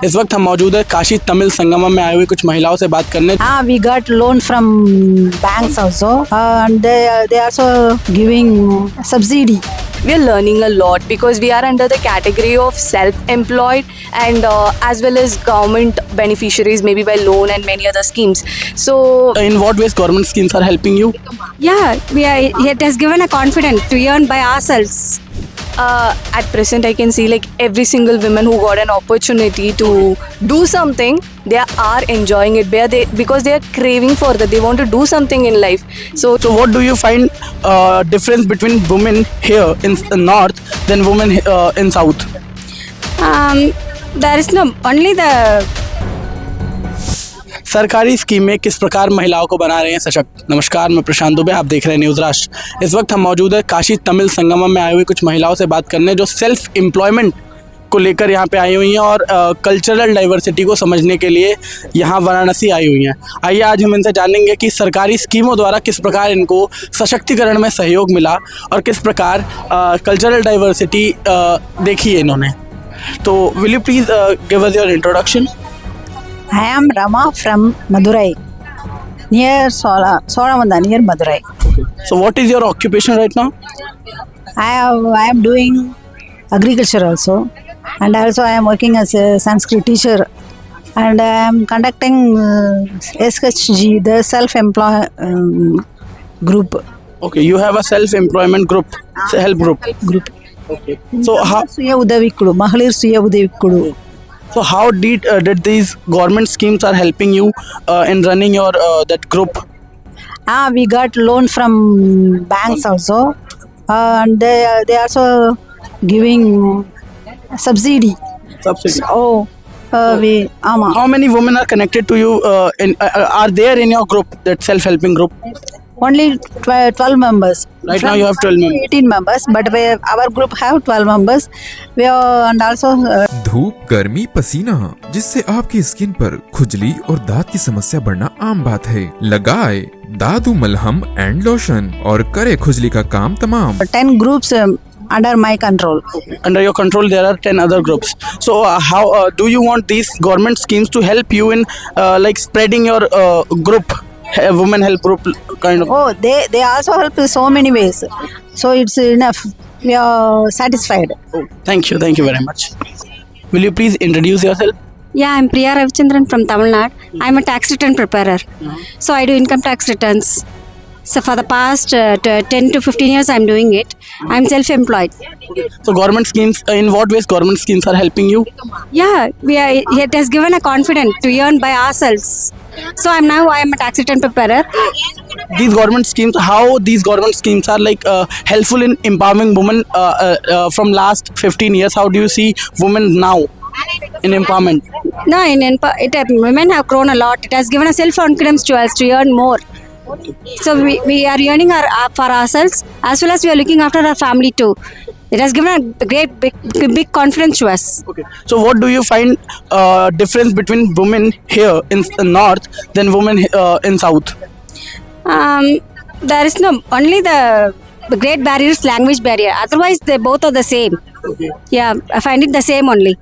इस वक्त हम मौजूद है काशी तमिल संगमम में आए हुए कुछ महिलाओं से बात करने। We got loan from banks also, and they also giving subsidy. We are learning a lot because we are under the category of self-employed and as well as government beneficiaries, maybe by loan and many other schemes. So In what ways government schemes are helping you? Yeah, it has given a confidence to earn by ourselves. at present I can see like every single woman who got an opportunity to do something, they are enjoying it because they are craving for that. They want to do something in life. So What do you find difference between women here in north than women in south? There is no only the सरकारी स्कीमें किस प्रकार महिलाओं को बना रहे हैं सशक्त। नमस्कार, मैं प्रशांत दुबे, आप देख रहे हैं न्यूज़ राष्ट्र। इस वक्त हम मौजूद है काशी तमिल संगमम में आए हुए कुछ महिलाओं से बात करने जो सेल्फ एम्प्लॉयमेंट को लेकर यहाँ पे आई हुई हैं और कल्चरल डाइवर्सिटी को समझने के लिए यहाँ वाराणसी आई हुई हैं। आइए आज हम इनसे जानेंगे कि सरकारी स्कीमों द्वारा किस प्रकार इनको सशक्तिकरण में सहयोग मिला और किस प्रकार कल्चरल डाइवर्सिटी देखी है इन्होंने। तो will you please give us your introduction. I am Rama from Madurai, near Solamanda, near Madurai. So what is your occupation right now? I am doing agriculture also, and also I am working as a Sanskrit teacher, and I am conducting SHG, the self-employed group. Okay, you have a self-employment group, help group. Okay. So Suya Udavi Kudu, Mahalir Suya Udavi Kudu. So how did these government schemes are helping you in running your that group? We got loan from banks also, and they also giving subsidy. Subsidy. How many women are connected to you? Are there in your group, that self-helping group? Only 12 members. Right now you have 12 members. 18 members, but our group have 12 members. We are, and also धूप, गर्मी, पसीना, जिससे आपकी skin पर खुजली और दांत की समस्या बढ़ना आम बात है। लगाए दादू मलहम एंड लोशन और करे खुजली का काम तमाम। 10 groups under my control. Under your control there are 10 other groups. So how do you want these government schemes to help you in like spreading your group, women help group kind of? Oh, they also help in so many ways. So it's enough. We are satisfied. Thank you very much. Will you please introduce yourself? Yeah, I'm Priya Ravichandran from Tamil Nadu. I'm a tax return preparer. So I do income tax returns. So for the past 10 to 15 years I'm doing it. I'm self-employed. So government schemes, in what ways government schemes are helping you? Yeah, it has given a confidence to earn by ourselves. So I am a tax return preparer. These government schemes, how these government schemes are like helpful in empowering women from last 15 years? How do you see women now in empowerment? No, women have grown a lot. It has given a self-confidence to us to earn more. So we are earning for ourselves as well as we are looking after our family too. It has given a great big confidence to us. Okay. So what do you find difference between women here in north than women in south? There is no only the great barriers, language barrier. Otherwise, they both are the same. Okay. Yeah, I find it the same only.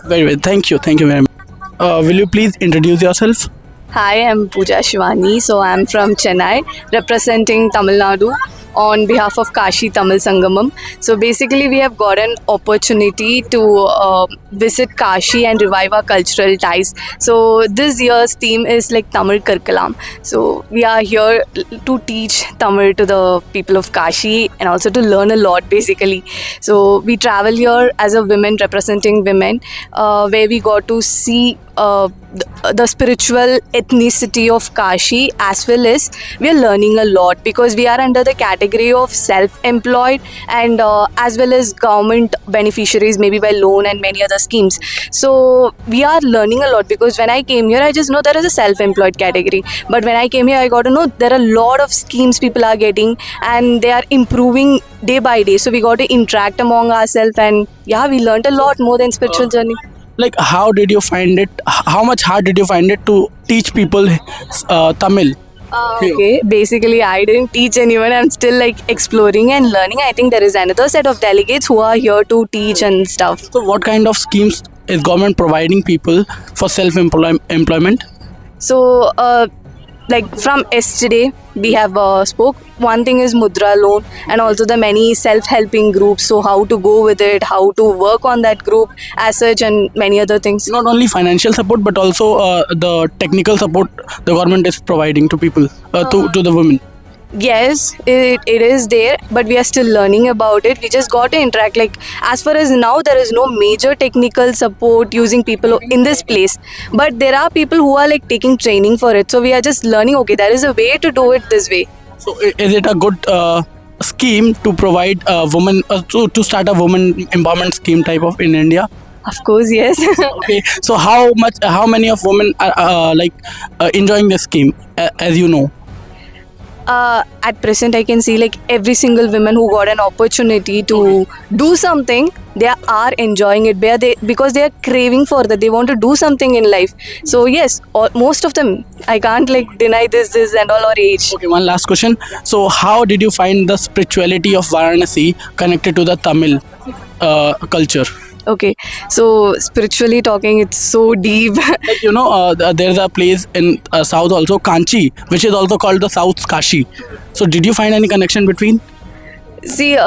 Very well. Thank you very much. Will you please introduce yourself? hi, I'm Pooja Shivani. So I'm from Chennai, representing Tamil Nadu on behalf of Kashi Tamil Sangamam. So basically we have got an opportunity to visit Kashi and revive our cultural ties. So this year's theme is like Tamil Karkalam. So we are here to teach Tamil to the people of Kashi and also to learn a lot basically. So we travel here as a women representing women where we got to see the spiritual ethnicity of Kashi, as well as we are learning a lot because we are under the category of self-employed and as well as government beneficiaries, maybe by loan and many other schemes. So we are learning a lot because when I came here I just know there is a self-employed category, but when I came here I got to know there are a lot of schemes people are getting and they are improving day by day. So we got to interact among ourselves and yeah, we learned a lot more than spiritual journey. Like, how did you find it? How much hard did you find it to teach people Tamil? Okay, basically I didn't teach anyone. I'm still like exploring and learning. I think there is another set of delegates who are here to teach and stuff. So what kind of schemes is government providing people for self-employment? So, like from yesterday, we have spoke. One thing is Mudra loan, and also the many self-helping groups. So how to go with it, how to work on that group as such, and many other things. Not only financial support, but also the technical support the government is providing to people, to the women. Yes, it is there, but we are still learning about it. We just got to interact. Like, as far as now, there is no major technical support using people in this place. But there are people who are like taking training for it. So we are just learning, okay, there is a way to do it this way. So is it a good scheme to provide women to start a women empowerment scheme type of in India? Of course, yes. Okay. So how many of women are enjoying this scheme, as you know? At present, I can see like every single woman who got an opportunity to do something, they are enjoying it because they are craving for that. They want to do something in life. So yes, most of them. I can't like deny this and all our age. Okay, one last question. So how did you find the spirituality of Varanasi connected to the Tamil culture? Okay, so spiritually talking, it's so deep. Like, you know, there's a place in south also, Kanchi, which is also called the South Kashi. So did you find any connection between? See,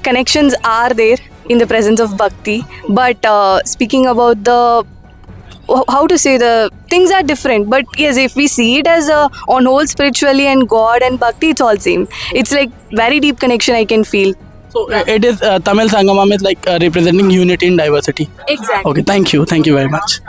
connections are there in the presence of bhakti, but speaking about the how to say, the things are different. But yes, if we see it as on whole spiritually and God and bhakti, it's all same. It's like very deep connection I can feel. So it is Tamil Sangamam is like representing unity in diversity. Exactly. Okay, thank you very much.